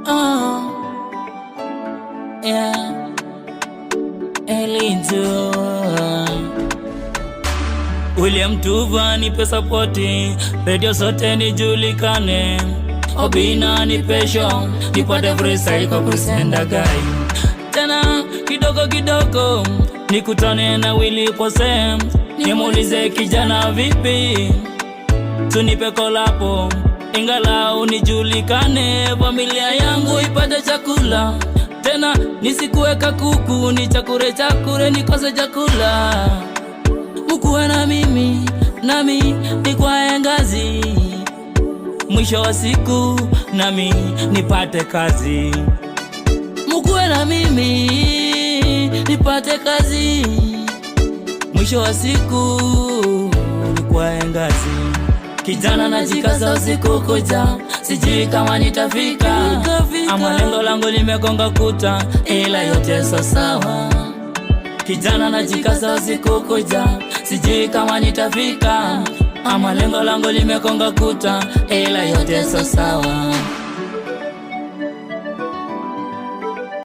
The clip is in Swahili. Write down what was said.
Oh, yeah, Elijo William Tuva nipe sapoti, radio zote nijulikane. Obina nipe show, nipate freestyle kwa kusenda gai. Tena kidogo kidogo nikutane na Willy Pose, nimuulize kijana vipi, tunipe kolapo ingalau nijulikane, familia yangu ipate chakula. Tena nisikuweka kuku ni chakure nikose chakula. Mkuwe na mimi, nami nikwae ngazi, mwisho wa siku nami nipate kazi. Mkuwe na mimi nipate kazi, mwisho wa siku nikwae ngazi. Kijana najikaza usiku kuja, sijui kama nitafika, ama lengo langu limegonga kuta, ila yote sawa. Kijana najikaza usiku kuja, sijui kama nitafika, ama lengo langu limegonga kuta, ila yote sawa.